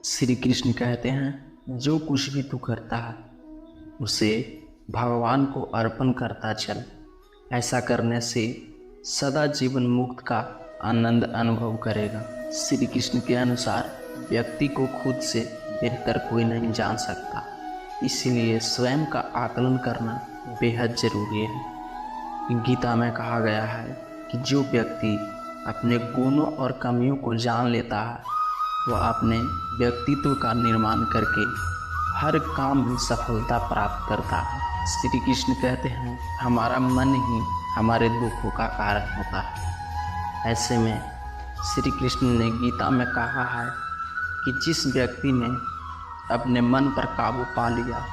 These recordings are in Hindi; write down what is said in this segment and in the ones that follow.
श्री कृष्ण कहते हैं, जो कुछ भी तू करता है उसे भगवान को अर्पण करता चल। ऐसा करने से सदा जीवन मुक्त का आनंद अनुभव करेगा। श्री कृष्ण के अनुसार व्यक्ति को खुद से बेहतर कोई नहीं जान सकता, इसलिए स्वयं का आकलन करना बेहद जरूरी है। गीता में कहा गया है कि जो व्यक्ति अपने गुणों और कमियों को जान लेता है वह अपने व्यक्तित्व का निर्माण करके हर काम में सफलता प्राप्त करता है। श्री कृष्ण कहते हैं, हमारा मन ही हमारे दुखों का कारण होता है। ऐसे में श्री कृष्ण ने गीता में कहा है कि जिस व्यक्ति ने अपने मन पर काबू पा लिया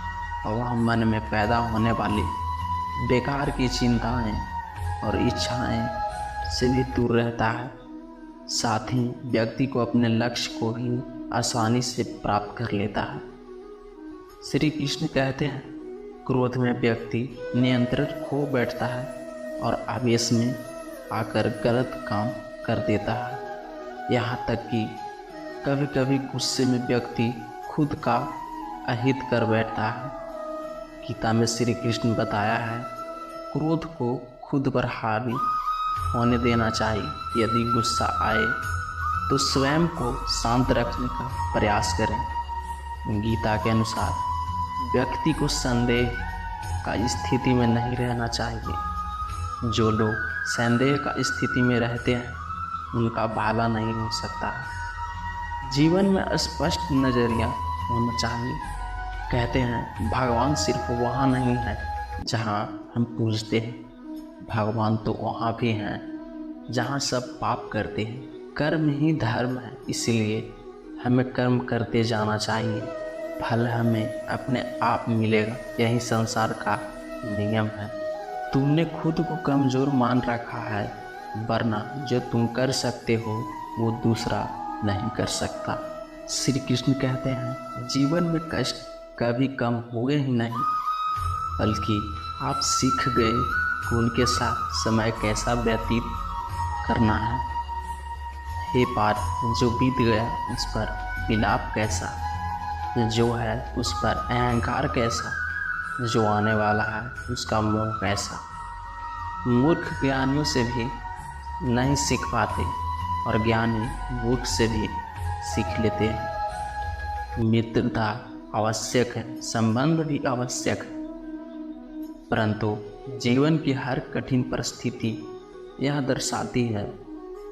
वह मन में पैदा होने वाली बेकार की चिंताएं और इच्छाएं से भी दूर रहता है। साथ ही व्यक्ति को अपने लक्ष्य को भी आसानी से प्राप्त कर लेता है। श्री कृष्ण कहते हैं, क्रोध में व्यक्ति नियंत्रण खो बैठता है और आवेश में आकर गलत काम कर देता है। यहाँ तक कि कभी कभी गुस्से में व्यक्ति खुद का अहित कर बैठता है। गीता में श्री कृष्ण बताया है, क्रोध को खुद पर हावी होने देना चाहिए। यदि गुस्सा आए तो स्वयं को शांत रखने का प्रयास करें। गीता के अनुसार व्यक्ति को संदेह का स्थिति में नहीं रहना चाहिए। जो लोग संदेह का स्थिति में रहते हैं उनका भला नहीं हो सकता। जीवन में स्पष्ट नजरिया होना चाहिए। कहते हैं, भगवान सिर्फ वहाँ नहीं है जहाँ हम पूजते हैं, भगवान तो वहाँ भी हैं जहाँ सब पाप करते हैं। कर्म ही धर्म है, इसलिए हमें कर्म करते जाना चाहिए। फल हमें अपने आप मिलेगा, यही संसार का नियम है। तुमने खुद को कमज़ोर मान रखा है, वरना जो तुम कर सकते हो वो दूसरा नहीं कर सकता। श्री कृष्ण कहते हैं, जीवन में कष्ट कभी कम हुए ही नहीं, बल्कि आप सीख गए कि उनके साथ समय कैसा व्यतीत करना है। हे पार्थ, जो बीत गया उस पर विलाप कैसा, जो है उस पर अहंकार कैसा, जो आने वाला है उसका मोह कैसा। मूर्ख ज्ञानियों से भी नहीं सीख पाते और ज्ञानी मूर्ख से भी सीख लेते हैं। मित्रता आवश्यक है, संबंध भी आवश्यक है, परंतु जीवन की हर कठिन परिस्थिति यह दर्शाती है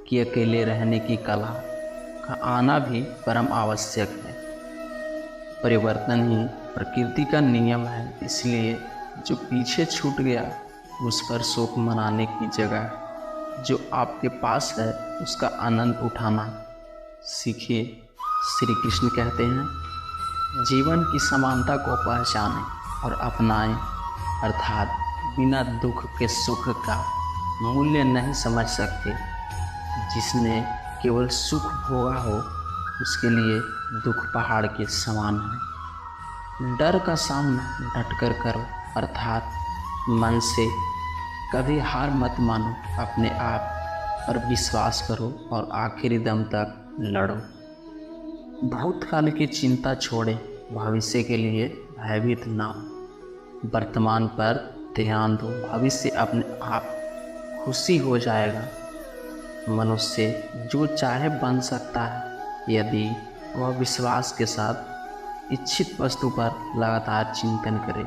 कि अकेले रहने की कला का आना भी परम आवश्यक है। परिवर्तन ही प्रकृति का नियम है, इसलिए जो पीछे छूट गया उस पर शोक मनाने की जगह जो आपके पास है उसका आनंद उठाना सीखिए। श्री कृष्ण कहते हैं, जीवन की समानता को पहचानें और अपनाएं, अर्थात बिना दुख के सुख का मूल्य नहीं समझ सकते। जिसने केवल सुख भोगा हो उसके लिए दुख पहाड़ के समान है। डर का सामना डटकर करो, अर्थात मन से कभी हार मत मानो। अपने आप पर विश्वास करो और आखिरी दम तक लड़ो। भूतकाल की चिंता छोड़ें, भविष्य के लिए भयभीत ना हो। वर्तमान पर ध्यान दो, भविष्य अपने आप खुशी हो जाएगा। मनुष्य जो चाहे बन सकता है यदि वह विश्वास के साथ इच्छित वस्तु पर लगातार चिंतन करे।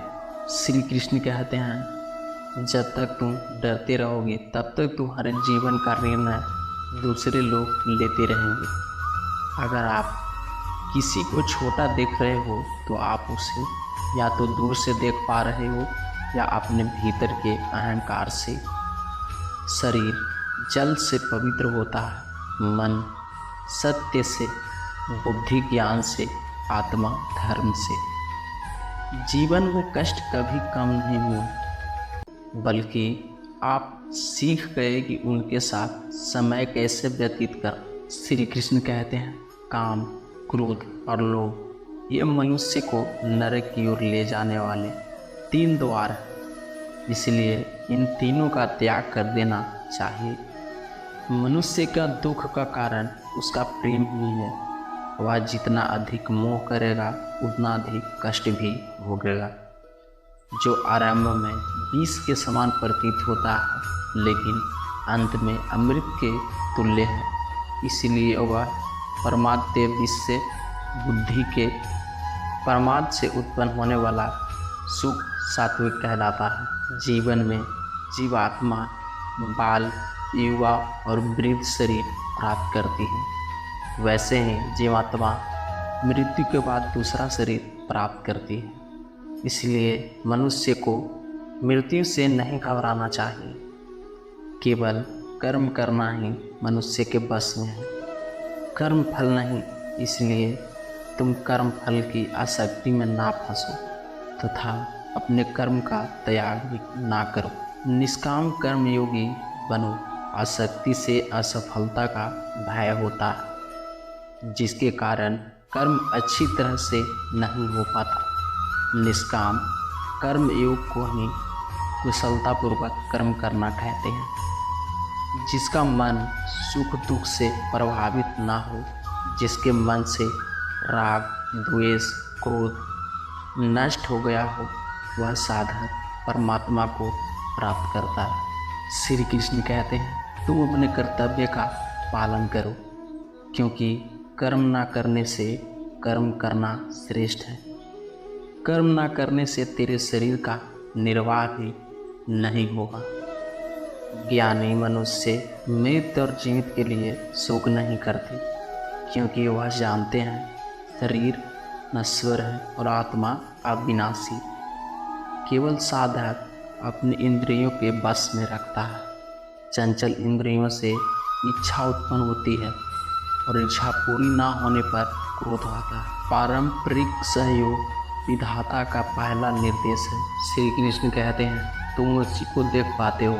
श्री कृष्ण कहते हैं, जब तक तुम डरते रहोगे तब तक तुम्हारे जीवन का निर्णय दूसरे लोग लेते रहेंगे। अगर आप किसी को छोटा देख रहे हो तो आप उसे या तो दूर से देख पा रहे हो या अपने भीतर के अहंकार से। शरीर जल से पवित्र होता है, मन सत्य से, बुद्धि ज्ञान से, आत्मा धर्म से। जीवन में कष्ट कभी कम नहीं हुए, बल्कि आप सीख गए कि उनके साथ समय कैसे व्यतीत कर। श्री कृष्ण कहते हैं, काम, क्रोध और लोभ ये मनुष्य को नरक की ओर ले जाने वाले 3 द्वार हैं, इसलिए इन तीनों का त्याग कर देना चाहिए। मनुष्य का दुख का कारण उसका प्रेम ही है। वह जितना अधिक मोह करेगा उतना अधिक कष्ट भी भोगेगा। जो आरंभ में विष के समान प्रतीत होता है लेकिन अंत में अमृत के तुल्य है, इसलिए वह परमाद्य विष से बुद्धि के परमाद से उत्पन्न होने वाला सुख सात्विक कहलाता है। जीवन में जीवात्मा बाल, युवा और वृद्ध शरीर प्राप्त करती है, वैसे ही जीवात्मा मृत्यु के बाद दूसरा शरीर प्राप्त करती है। इसलिए मनुष्य को मृत्यु से नहीं घबराना चाहिए। केवल कर्म करना ही मनुष्य के बस में है, कर्म फल नहीं। इसलिए तुम कर्म फल की आसक्ति में ना फंसो तथा अपने कर्म का त्याग भी ना करो। निष्काम कर्म योगी बनो। आसक्ति से असफलता का भय होता है, जिसके कारण कर्म अच्छी तरह से नहीं हो पाता। निष्काम कर्म योग को ही कुशलतापूर्वक कर्म करना कहते हैं। जिसका मन सुख दुख से प्रभावित ना हो, जिसके मन से राग, द्वेष, क्रोध नष्ट हो गया हो, वह साधक परमात्मा को प्राप्त करता है। श्री कृष्ण कहते हैं, तुम अपने कर्तव्य का पालन करो, क्योंकि कर्म ना करने से कर्म करना श्रेष्ठ है। कर्म ना करने से तेरे शरीर का निर्वाह भी नहीं होगा। ज्ञानी मनुष्य मृत और जीवित के लिए शोक नहीं करते, क्योंकि वह जानते हैं शरीर नश्वर है और आत्मा अविनाशी। केवल साधक अपने इंद्रियों के बस में रखता है। चंचल इंद्रियों से इच्छा उत्पन्न होती है और इच्छा पूरी ना होने पर क्रोध आता है। पारंपरिक सहयोग विधाता का पहला निर्देश है। श्री कृष्ण कहते हैं, तुम उसी को देख पाते हो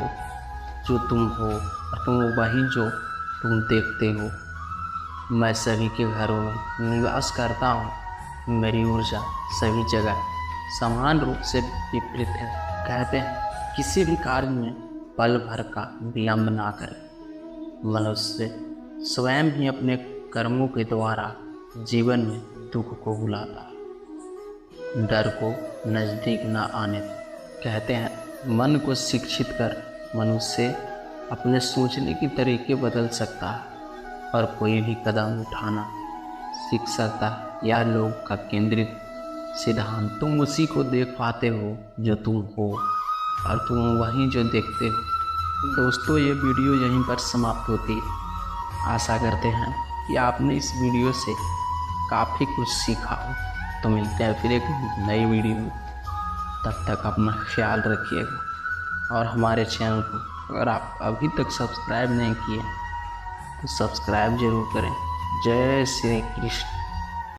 जो तुम हो और तुम वही जो तुम देखते हो। मैं सभी के घरों में निवास करता हूँ। मेरी ऊर्जा सभी जगह समान रूप से विपरीत है। कहते हैं, किसी भी कार्य में पल भर का विलंब ना करें। मनुष्य स्वयं ही अपने कर्मों के द्वारा जीवन में दुख को बुलाता है। डर को नज़दीक न आने दें। कहते हैं, मन को शिक्षित कर मनुष्य अपने सोचने के तरीके बदल सकता है और कोई भी कदम उठाना सीख सकता है। यह लोग का केंद्रित सिद्धांत, तुम उसी को देख पाते हो जो तुम हो और तुम वही जो देखते हो। दोस्तों, ये वीडियो यहीं पर समाप्त होती है। आशा करते हैं कि आपने इस वीडियो से काफ़ी कुछ सीखा हो। तो मिलते हैं फिर एक नई वीडियो में। तब तक अपना ख्याल रखिएगा और हमारे चैनल को अगर आप अभी तक सब्सक्राइब नहीं किए तो सब्सक्राइब जरूर करें। जय श्री कृष्ण।